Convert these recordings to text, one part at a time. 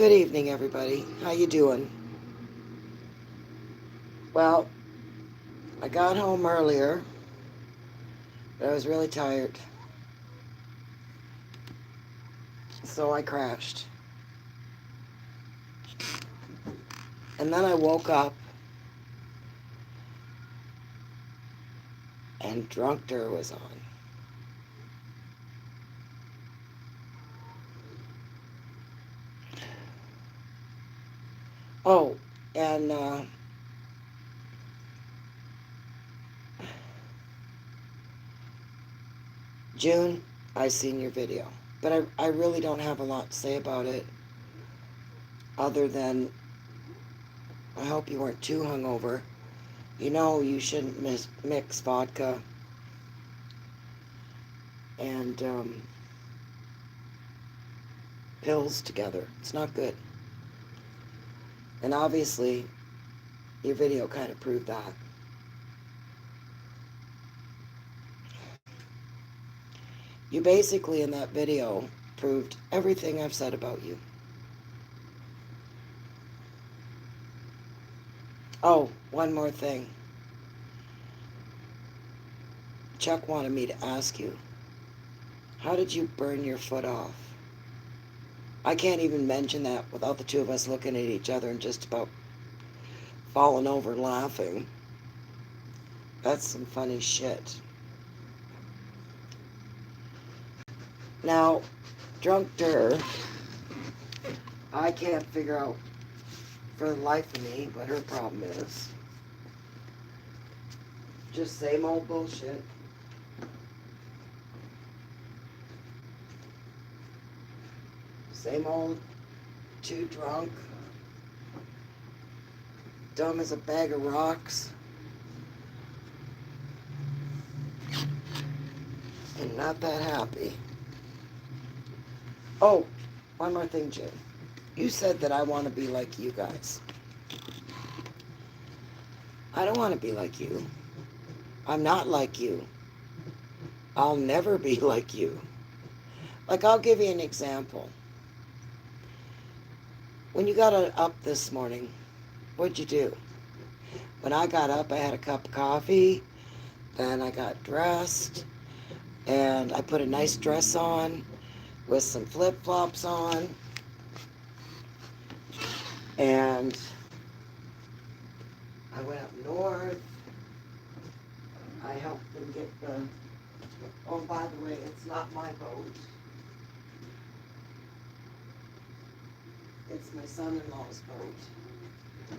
Good evening, everybody. How you doing? Well, I got home earlier, but I was really tired, so I crashed. And then I woke up, and Drunkter was on. Oh, and June, I seen your video, but I really don't have a lot to say about it, other than I hope you weren't too hungover. You know you shouldn't mix vodka and pills together. It's not good. And obviously, your video kind of proved that. You basically, in that video, proved everything I've said about you. Oh, one more thing. Chuck wanted me to ask you, how did you burn your foot off? I can't even mention that without the two of us looking at each other and just about falling over laughing. That's some funny shit. Now, Drunkter, I can't figure out for the life of me what her problem is. Just same old bullshit. Same old, too drunk, dumb as a bag of rocks, and not that happy. Oh, one more thing, Jim. You said that I want to be like you guys. I don't want to be like you. I'm not like you. I'll never be like you. Like, I'll give you an example. When you got up this morning, what'd you do? When I got up, I had a cup of coffee, then I got dressed, and I put a nice dress on with some flip-flops on, and I went up north. I helped them get the, oh, by the way, it's not my boat. It's my son-in-law's boat.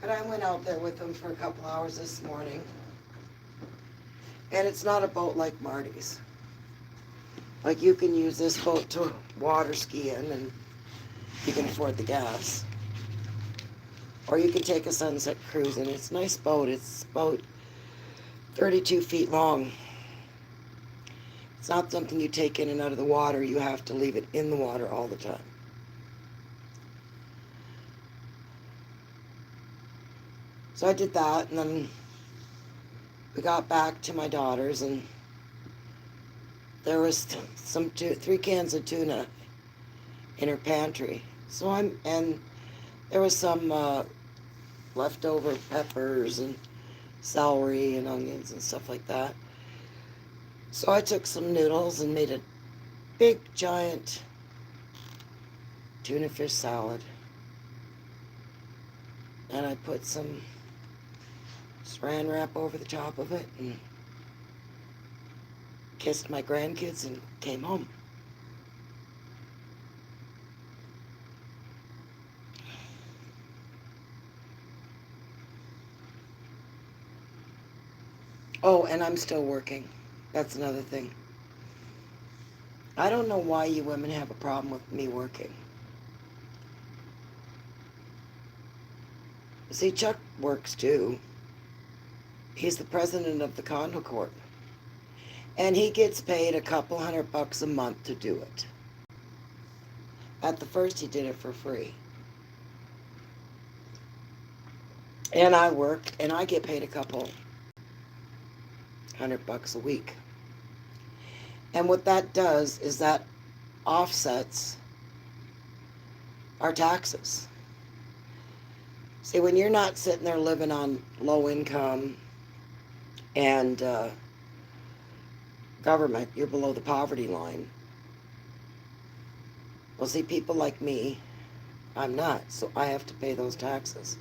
But I went out there with them for a couple hours this morning. And it's not a boat like Marty's. Like, you can use this boat to water ski in and you can afford the gas. Or you can take a sunset cruise, and it's a nice boat. It's about 32 feet long. It's not something you take in and out of the water. You have to leave it in the water all the time. So I did that, and then we got back to my daughter's, and there was three cans of tuna in her pantry. And there was some leftover peppers and celery and onions and stuff like that. So I took some noodles and made a big, giant tuna fish salad. And I put some saran wrap over the top of it and kissed my grandkids and came home. Oh, and I'm still working. That's another thing. I don't know why you women have a problem with me working. See, Chuck works too. He's the president of the condo corp. And he gets paid a couple $100 a month to do it. At the first, he did it for free. And I work, and I get paid a couple $100 a week. And what that does is that offsets our taxes. See, when you're not sitting there living on low income and government, you're below the poverty line. Well, see, people like me, I'm not, so I have to pay those taxes.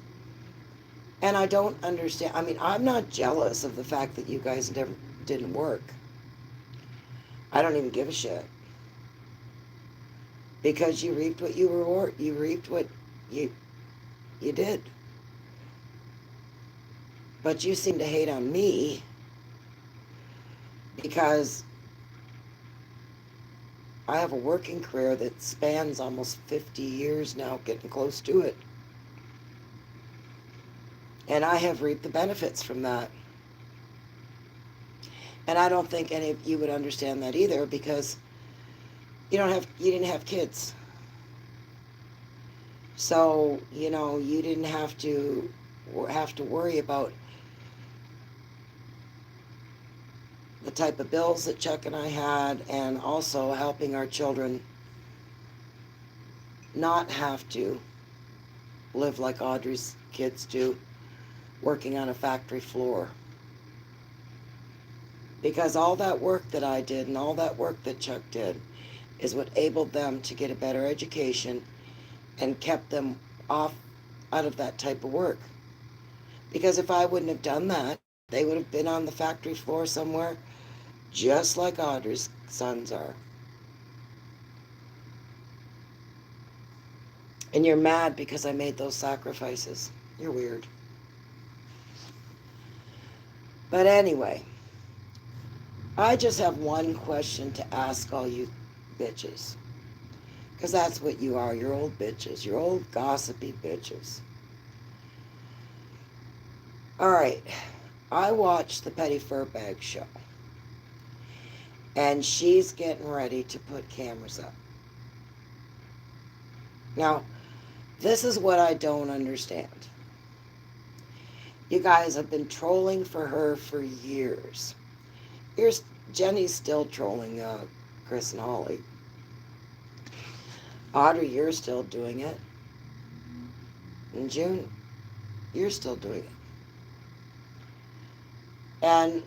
And I don't understand. I mean, I'm not jealous of the fact that you guys never didn't work. I don't even give a shit. Because you reaped what you reward. You reaped what you did. But you seem to hate on me because I have a working career that spans almost 50 years now, getting close to it. And I have reaped the benefits from that. And I don't think any of you would understand that either, because you didn't have kids. So, you didn't have to worry about the type of bills that Chuck and I had, and also helping our children not have to live like Audrey's kids do, working on a factory floor. Because all that work that I did and all that work that Chuck did is what enabled them to get a better education and kept them out of that type of work. Because if I wouldn't have done that, they would have been on the factory floor somewhere, just like Audrey's sons are. And you're mad because I made those sacrifices. You're weird. But anyway, I just have one question to ask all you bitches. Because that's what you are. You're old bitches. You're old gossipy bitches. All right. I watched the Petty Furbag show. And she's getting ready to put cameras up. Now, this is what I don't understand. You guys have been trolling for her for years. Jenny's still trolling Chris and Holly. Audrey, you're still doing it. And June, you're still doing it. And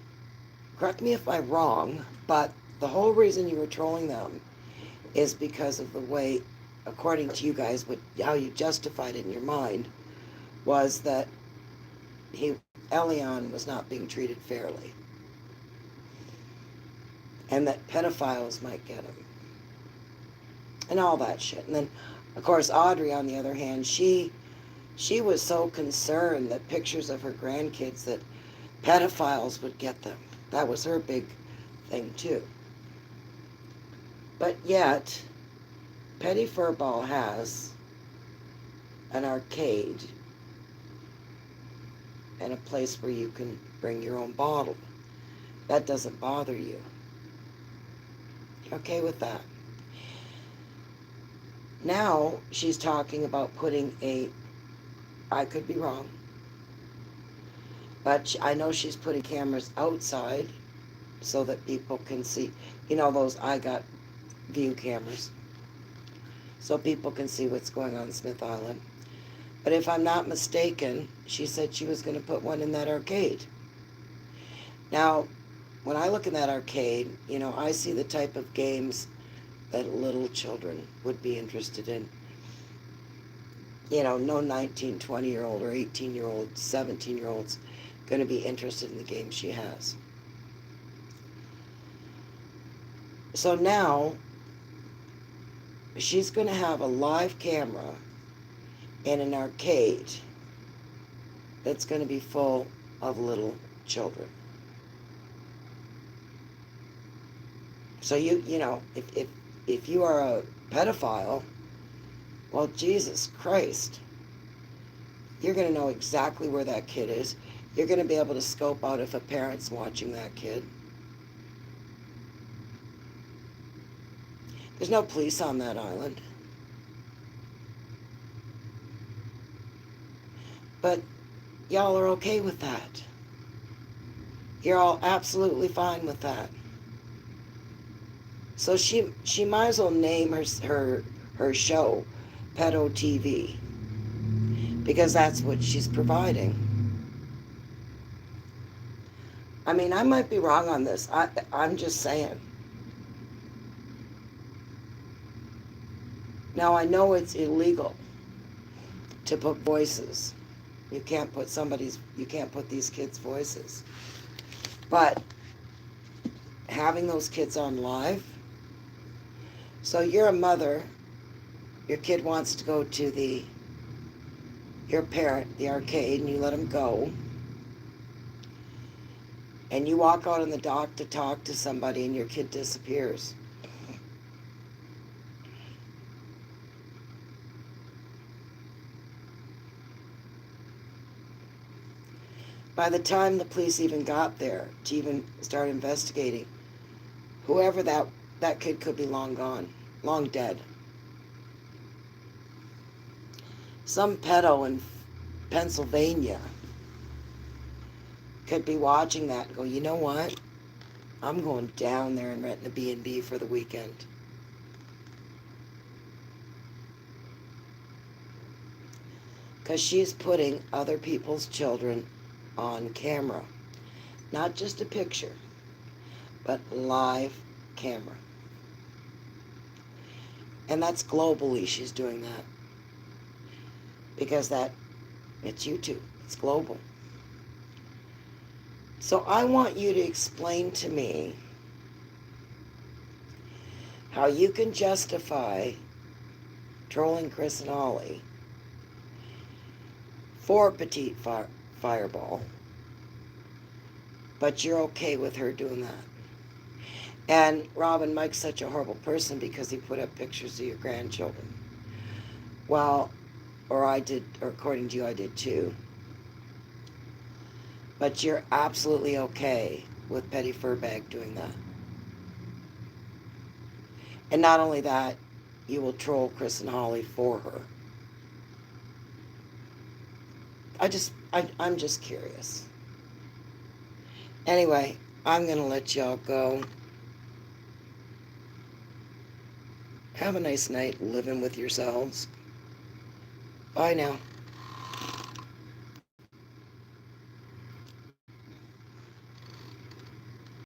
correct me if I'm wrong, but the whole reason you were trolling them is because of the way, according to you guys, how you justified it in your mind, was that Elian was not being treated fairly. And that pedophiles might get him. And all that shit. And then, of course, Audrey, on the other hand, she was so concerned that pictures of her grandkids, that pedophiles would get them. That was her big thing, too. But yet, Petty Furball has an arcade and a place where you can bring your own bottle. That doesn't bother you. You're okay with that? Now she's talking about putting I could be wrong, but I know she's putting cameras outside so that people can see, those I Got View cameras, so people can see what's going on in Smith Island. But if I'm not mistaken, she said she was going to put one in that arcade. Now, when I look in that arcade, I see the type of games that little children would be interested in. No 19, 20-year-old or 18-year-old, 17-year-old's going to be interested in the game she has. So now, she's going to have a live camera in an arcade that's going to be full of little children. So if you are a pedophile, well, Jesus Christ, you're going to know exactly where that kid is. You're going to be able to scope out if a parent's watching that kid. There's no police on that island. But y'all are okay with that. You're all absolutely fine with that. So she might as well name her show pedo TV, because that's what she's providing. I mean, I might be wrong on this. I'm just saying. Now, I know it's illegal to put voices. You can't put these kids' voices. But having those kids on live, so you're a mother, your kid wants to go to your parent, the arcade, and you let him go, and you walk out on the dock to talk to somebody and your kid disappears. By the time the police even got there to even start investigating, whoever that kid could be long gone, long dead. Some pedo in Pennsylvania could be watching that and go, you know what? I'm going down there and renting a B&B for the weekend. Because she's putting other people's children on camera. Not just a picture, but live camera. And that's globally she's doing that. Because it's YouTube. It's global. So I want you to explain to me how you can justify trolling Chris and Ollie for Petite Fireball, but you're okay with her doing that. And Robin, Mike's such a horrible person because he put up pictures of your grandchildren. Well, or according to you, I did too. But you're absolutely okay with Petty Furbag doing that. And not only that, you will troll Chris and Holly for her. I'm just curious. Anyway, I'm going to let y'all go. Have a nice night living with yourselves. Bye now.